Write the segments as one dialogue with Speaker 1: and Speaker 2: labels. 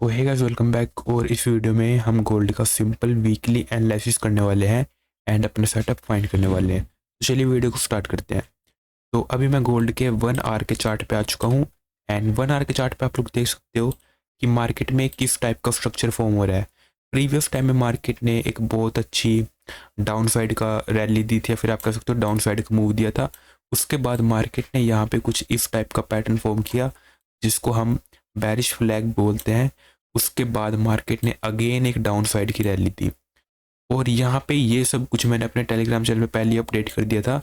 Speaker 1: Hey guys, welcome back. और इस video में हम गोल्ड का सिंपल वीकली एनालिसिस करने वाले हैं एंड अपना सेटअप फाइंड करने वाले हैं। तो चलिए वीडियो को स्टार्ट करते हैं। तो अभी मैं गोल्ड के 1 आवर के चार्ट पे आ चुका हूँ एंड 1 आवर के चार्ट पे आप लोग देख सकते हो कि मार्केट में किस टाइप का स्ट्रक्चर फॉर्म हो रहा है। प्रीवियस टाइम में मार्केट ने एक बहुत अच्छी डाउन साइड का रैली दी थी या फिर आप कह सकते हो डाउन साइड का मूव दिया था। उसके बाद मार्केट ने यहाँ पे कुछ इस टाइप का पैटर्न फॉर्म किया जिसको हम बेरिश फ्लैग बोलते हैं। उसके बाद मार्केट ने अगेन एक डाउन साइड की रैली दी और यहाँ पे ये सब कुछ मैंने अपने टेलीग्राम चैनल पे पहले ही अपडेट कर दिया था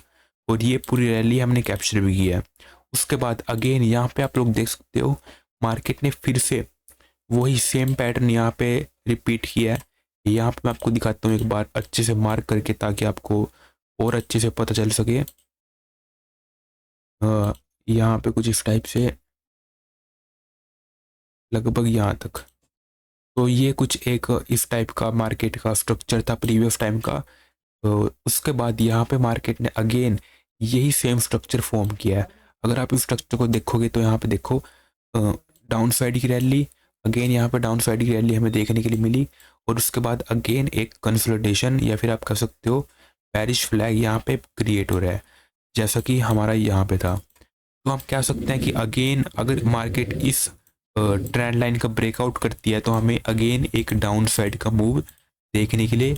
Speaker 1: और ये पूरी रैली हमने कैप्चर भी किया है। उसके बाद अगेन यहाँ पे आप लोग देख सकते हो मार्केट ने फिर से वही सेम पैटर्न यहाँ पे रिपीट किया है। यहाँ पे मैं आपको दिखाता हूँ एक बार अच्छे से मार्क करके ताकि आपको और अच्छे से पता चल सके। यहाँ पे कुछ इस टाइप से लगभग यहाँ तक। तो ये कुछ एक इस टाइप का मार्केट का स्ट्रक्चर था प्रीवियस टाइम का। तो उसके बाद यहाँ पे मार्केट ने अगेन यही सेम स्ट्रक्चर फॉर्म किया है। अगर आप इस स्ट्रक्चर को देखोगे तो यहाँ पे देखो डाउन साइड की रैली, अगेन यहाँ पे डाउन साइड की रैली हमें देखने के लिए मिली और उसके बाद अगेन एक कंसोलिडेशन या फिर आप कह सकते हो बेरिश फ्लैग यहाँ पे क्रिएट हो रहा है जैसा कि हमारा यहाँ पे था। तो हम कह सकते हैं कि अगेन अगर मार्केट इस ट्रेंड लाइन का ब्रेकआउट करती है तो हमें अगेन एक डाउन साइड का मूव देखने के लिए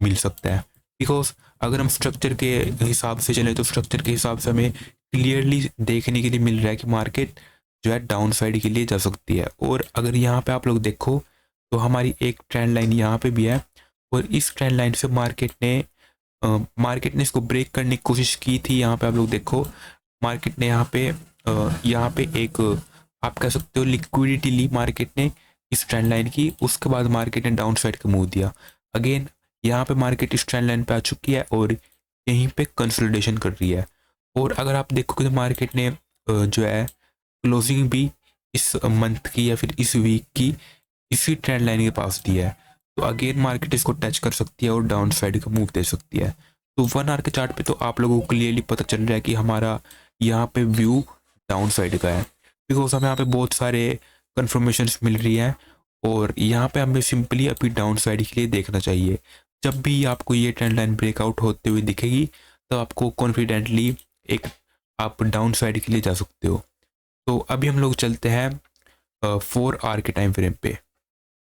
Speaker 1: मिल सकता है। बिकॉज अगर हम स्ट्रक्चर के हिसाब से चलें तो स्ट्रक्चर के हिसाब से हमें क्लियरली देखने के लिए मिल रहा है कि मार्केट जो है डाउन साइड के लिए जा सकती है। और अगर यहाँ पे आप लोग देखो तो हमारी एक ट्रेंड लाइन यहाँ पे भी है और इस ट्रेंड लाइन से मार्केट ने इसको ब्रेक करने की कोशिश की थी। यहाँ पे आप लोग देखो मार्केट ने यहाँ पे एक आप कह सकते हो लिक्विडिटी ली मार्केट ने इस ट्रेंड लाइन की। उसके बाद मार्केट ने डाउन साइड का मूव दिया। अगेन यहाँ पे मार्केट इस ट्रेंड लाइन पे आ चुकी है और यहीं पे कंसोलिडेशन कर रही है। और अगर आप देखोगे तो मार्केट ने जो है क्लोजिंग भी इस मंथ की या फिर इस वीक की इसी ट्रेंड लाइन के पास दी है। तो अगेन मार्केट इसको टच कर सकती है और डाउन साइड का मूव दे सकती है। तो 1 आवर के चार्ट पे तो आप लोगों को क्लियरली पता चल रहा है कि हमारा यहाँ पे व्यू डाउन साइड का है। बिकॉज हमें यहाँ पे बहुत सारे कन्फर्मेशंस मिल रही हैं और यहाँ पे हमें सिंपली अभी डाउन साइड के लिए देखना चाहिए। जब भी आपको ये ट्रेंड लाइन ब्रेकआउट होते हुए दिखेगी तो आपको कॉन्फिडेंटली एक आप डाउन साइड के लिए जा सकते हो। तो अभी हम लोग चलते हैं 4 आवर के टाइम फ्रेम पे।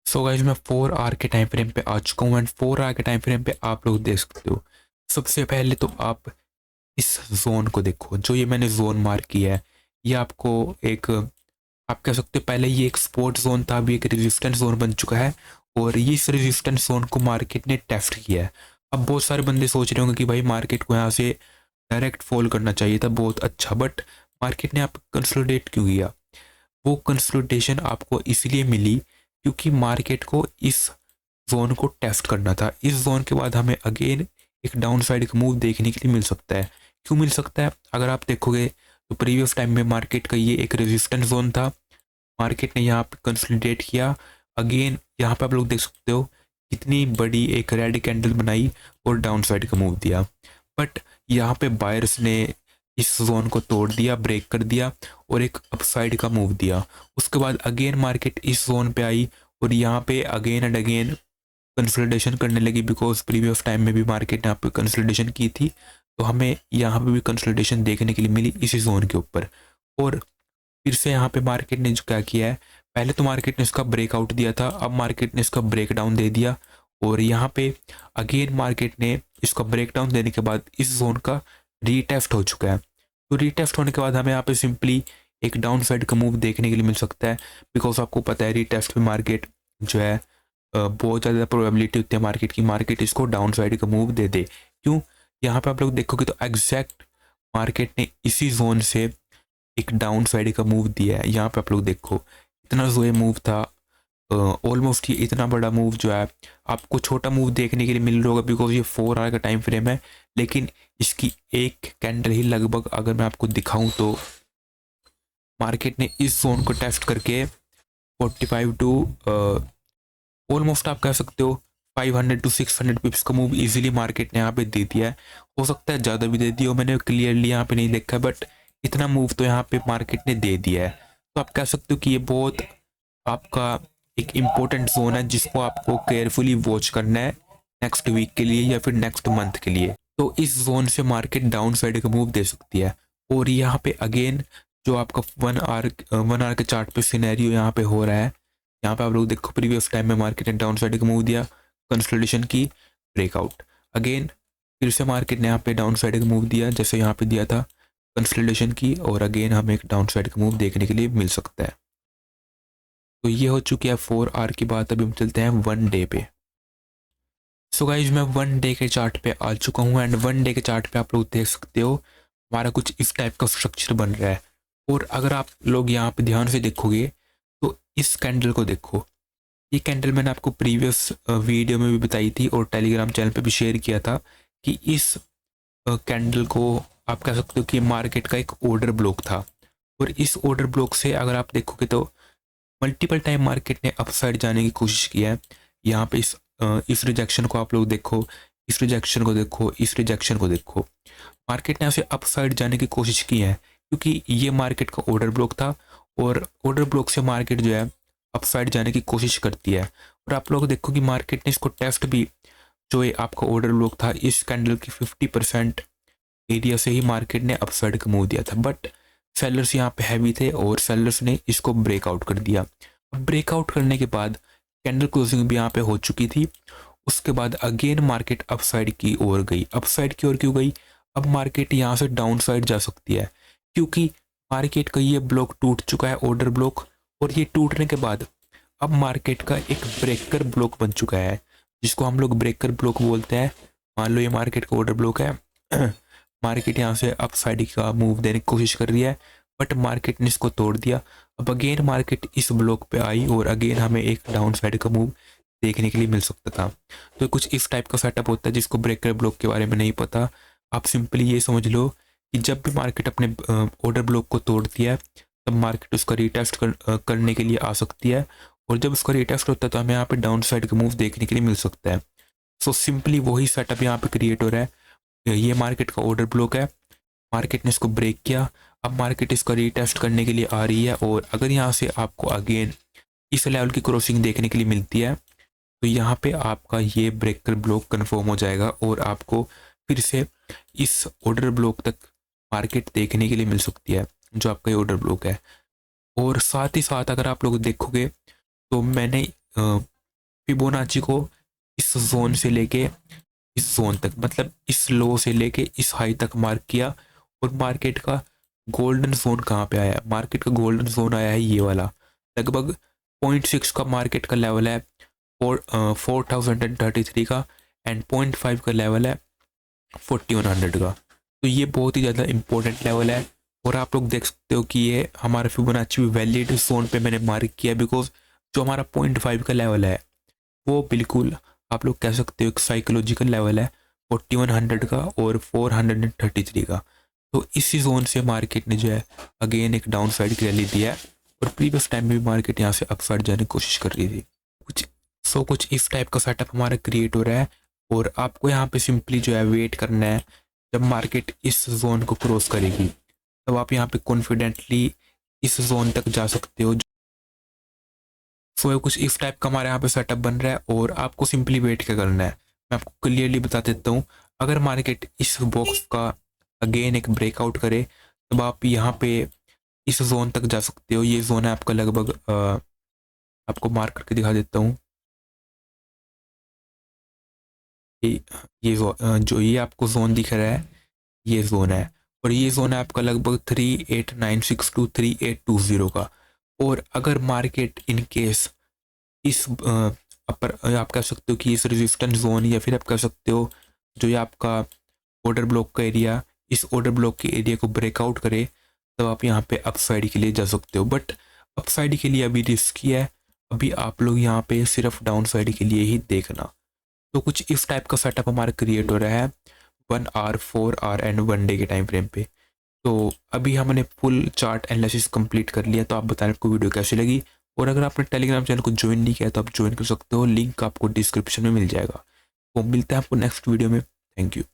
Speaker 1: सो गाइस मैं 4 आवर के टाइम फ्रेम पे आ चुका हूँ एंड 4 आवर के टाइम फ्रेम पे आप लोग देख सकते हो। सबसे पहले तो आप इस जोन को देखो, जो ये मैंने जोन मार्क किया है। ये आपको एक आप कह सकते हो पहले ये एक सपोर्ट जोन था, अभी एक रेजिस्टेंस जोन बन चुका है और ये इस रेजिस्टेंस जोन को मार्केट ने टेस्ट किया है। अब बहुत सारे बंदे सोच रहे होंगे कि भाई मार्केट को यहाँ से डायरेक्ट फॉल करना चाहिए था, बहुत अच्छा, बट मार्केट ने आप कंसोलिडेट क्यों किया? वो कंसोलिडेशन आपको इसलिए मिली क्योंकि मार्केट को इस जोन को टेस्ट करना था। इस जोन के बाद हमें अगेन एक डाउन साइड का मूव देखने के लिए मिल सकता है। क्यों मिल सकता है? अगर आप देखोगे तो प्रीवियस टाइम में मार्केट का ये एक रेजिस्टेंस जोन था, मार्केट ने यहाँ पे कंसोलिडेट किया। अगेन यहाँ पे आप लोग देख सकते हो कितनी बड़ी एक रेड कैंडल बनाई और डाउन साइड का मूव दिया। बट यहाँ पे बायर्स ने इस जोन को तोड़ दिया, ब्रेक कर दिया और एक अपसाइड का मूव दिया। उसके बाद अगेन मार्केट इस जोन पे आई और यहाँ पे अगेन एंड अगेन कंसोलिडेशन करने लगी। बिकॉज प्रीवियस टाइम में भी मार्केट ने यहाँ पे कंसोलिडेशन की थी तो हमें यहाँ पे भी कंसोलिडेशन देखने के लिए मिली इसी जोन के ऊपर। और फिर से यहाँ पे मार्केट ने जो क्या किया है, पहले तो मार्केट ने इसका ब्रेकआउट दिया था, अब मार्केट ने इसका ब्रेक डाउन दे दिया और यहाँ पे अगेन मार्केट ने इसका ब्रेक डाउन देने के बाद इस जोन का रीटेस्ट हो चुका है। तो रीटेस्ट होने के बाद हमें यहाँ पे सिंपली एक डाउन साइड का मूव देखने के लिए मिल सकता है। बिकॉज आपको पता है रीटेस्ट में मार्केट जो है बहुत ज़्यादा प्रोबेबिलिटी होती है मार्केट इसको डाउन साइड का मूव दे दे। क्यों? यहाँ पे आप लोग देखोगे तो एग्जैक्ट मार्केट ने इसी जोन से एक डाउन साइड का मूव दिया है। यहाँ पे आप लोग देखो इतना जो ये मूव था, ऑलमोस्ट ये इतना बड़ा मूव जो है आपको छोटा मूव देखने के लिए मिल रहा होगा बिकॉज ये 4 आवर का टाइम फ्रेम है। लेकिन इसकी एक कैंडल ही लगभग अगर मैं आपको दिखाऊं तो मार्केट ने इस जोन को टेस्ट करके 45 टू ऑलमोस्ट आप कह सकते हो 500 टू 600 पिप्स का मूव इजीली मार्केट ने यहाँ पे दे दिया है। हो सकता है ज़्यादा भी दे दिया हो, मैंने क्लियरली यहाँ पे नहीं देखा, बट इतना मूव तो यहाँ पे मार्केट ने दे दिया है। तो आप कह सकते हो कि ये बहुत आपका एक इम्पोर्टेंट जोन है जिसको आपको केयरफुली वॉच करना है नेक्स्ट वीक के लिए या फिर नेक्स्ट मंथ के लिए। तो इस जोन से मार्केट डाउन साइड का मूव दे सकती है। और यहाँ पे अगेन जो आपका 1 आवर के चार्ट पे सिनेरियो यहाँ पे हो रहा है, यहाँ पे आप लोग देखो प्रीवियस टाइम में मार्केट ने डाउन साइड का मूव दिया, कंसोलिडेशन की, ब्रेकआउट, अगेन फिर से मार्केट ने यहाँ पे डाउन साइड का मूव दिया जैसे यहाँ पे दिया था, कंसोलिडेशन की, और अगेन हमें एक डाउन साइड का मूव देखने के लिए मिल सकता है। तो ये हो चुकी है 4 आवर की बात। अभी हम चलते हैं 1 डे पे। सो गाइज मैं 1 डे के चार्ट पे आ चुका हूँ एंड 1 डे के चार्ट पे आप लोग देख सकते हो हमारा कुछ इस टाइप का स्ट्रक्चर बन रहा है। और अगर आप लोग यहाँ पे ध्यान से देखोगे तो इस कैंडल को देखो, ये कैंडल मैंने आपको प्रीवियस वीडियो में भी बताई थी और टेलीग्राम चैनल पे भी शेयर किया था कि इस कैंडल को आप कह सकते हो कि मार्केट का एक ऑर्डर ब्लॉक था। और इस ऑर्डर ब्लॉक से अगर आप देखोगे तो मल्टीपल टाइम मार्केट ने अपसाइड जाने की कोशिश की है। यहाँ पे इस रिजेक्शन को आप लोग देखो, इस रिजेक्शन को देखो, इस रिजेक्शन को देखो, मार्केट ने यहाँ से अपसाइड जाने की कोशिश की है क्योंकि ये मार्केट का ऑर्डर ब्लॉक था और ऑर्डर ब्लॉक से मार्केट जो है अपसाइड जाने की कोशिश करती है। और आप लोग देखो कि मार्केट ने इसको टेस्ट भी, जो ये आपका ऑर्डर ब्लॉक था इस कैंडल की 50% एरिया से ही मार्केट ने अपसाइड का मूव दिया था, बट सेलर्स यहाँ पे हैवी थे और सेलर्स ने इसको ब्रेकआउट कर दिया। ब्रेकआउट करने के बाद कैंडल क्लोजिंग भी यहाँ पे हो चुकी थी। उसके बाद अगेन मार्केट अपसाइड की ओर गई। अपसाइड की ओर क्यों गई? अब मार्केट यहाँ से डाउन साइड जा सकती है क्योंकि मार्केट का ये ब्लॉक टूट चुका है, ऑर्डर ब्लॉक, और ये टूटने के बाद अब मार्केट का एक ब्रेकर ब्लॉक बन चुका है जिसको हम लोग ब्रेकर ब्लॉक बोलते हैं। मान लो ये मार्केट का ऑर्डर ब्लॉक है मार्केट यहाँ से अपसाइड का मूव देने की कोशिश कर रही है बट मार्केट ने इसको तोड़ दिया। अब अगेन मार्केट इस ब्लॉक पे आई और अगेन हमें एक डाउन साइड का मूव देखने के लिए मिल सकता था। तो कुछ इस टाइप का सेटअप होता है जिसको ब्रेकर ब्लॉक के बारे में नहीं पता। आप सिंपली ये समझ लो कि जब भी मार्केट अपने ऑर्डर ब्लॉक को तोड़ती है तब मार्केट उसका रीटेस्ट करने के लिए आ सकती है और जब उसका रीटेस्ट होता है तो हमें यहाँ पे डाउन साइड का मूव देखने के लिए मिल सकता है। सो सिंपली वही सेटअप यहाँ पे क्रिएट हो रहा है। ये मार्केट का ऑर्डर ब्लॉक है, मार्केट ने इसको ब्रेक किया, अब मार्केट इसका रीटेस्ट करने के लिए आ रही है और अगर यहाँ से आपको अगेन इस लेवल की क्रॉसिंग देखने के लिए मिलती है तो यहाँ पे आपका ये ब्रेकर ब्लॉक कंफर्म हो जाएगा और आपको फिर से इस ऑर्डर ब्लॉक तक मार्केट देखने के लिए मिल सकती है जो आपका ये ऑर्डर ब्लॉक है। और साथ ही साथ अगर आप लोग देखोगे तो मैंने फिबोनाची को इस जोन से लेके इस जोन तक, मतलब इस लो से लेके इस हाई तक मार्क किया और मार्केट का गोल्डन जोन कहाँ पे आया? मार्केट का गोल्डन जोन आया है ये वाला, लगभग 0.6 का मार्केट का लेवल है 4033 का एंड 0.5 का लेवल है 4100 का। तो ये बहुत ही ज़्यादा इंपॉर्टेंट लेवल है और आप लोग देख सकते हो कि ये हमारा फिबोनाची वैलिड जोन पे मैंने मार्क किया बिकॉज जो हमारा 0.5 का लेवल है वो बिल्कुल आप लोग कह सकते हो एक साइकोलॉजिकल लेवल है 4100 का और 433 का। तो इसी जोन से मार्केट ने जो है अगेन एक डाउन साइड की रैली दिया है और प्रीवियस टाइम में भी मार्केट यहाँ से अपसाइड जाने की कोशिश कर रही थी। कुछ इस टाइप का सेटअप हमारा क्रिएट हो रहा है और आपको यहाँ पे सिंपली जो है वेट करना है जब मार्केट इस जोन को क्रॉस करेगी तब आप यहाँ पे कॉन्फिडेंटली इस जोन तक जा सकते हो। सो कुछ इस टाइप का हमारे यहाँ पे सेटअप बन रहा है और आपको सिंपली वेट क्या करना है मैं आपको क्लियरली बता देता हूँ। अगर मार्केट इस बॉक्स का अगेन एक ब्रेकआउट करे तब आप यहाँ पे इस जोन तक जा सकते हो। ये जोन है आपका लगभग आपको मार्क करके दिखा देता हूँ। ये जो ये आपको जोन दिख रहा है ये जोन है और ये जोन है आपका लगभग 3896 टू 3820 का। और अगर मार्केट इन केस इस अपर आप कह सकते हो कि इस रेजिस्टेंस जोन या फिर आप कह सकते हो जो ये आपका ऑर्डर ब्लॉक का एरिया, इस ऑर्डर ब्लॉक के एरिया को ब्रेकआउट करे तब आप यहाँ पे अपसाइड के लिए जा सकते हो। बट अपसाइड के लिए अभी रिस्की है, अभी आप लोग यहाँ पे सिर्फ डाउन साइड के लिए ही देखना। तो कुछ इस टाइप का सेटअप हमारा क्रिएट हो रहा है 1 आवर 4 आवर एंड 1 डे के टाइम फ्रेम पे। तो अभी हमने फुल चार्ट एनालिसिस कंप्लीट कर लिया। तो आप बताएं आपको वीडियो कैसी लगी और अगर आपने टेलीग्राम चैनल को ज्वाइन नहीं किया तो आप ज्वाइन कर सकते हो, लिंक आपको डिस्क्रिप्शन में मिल जाएगा। तो मिलता है आपको नेक्स्ट वीडियो में। Thank you.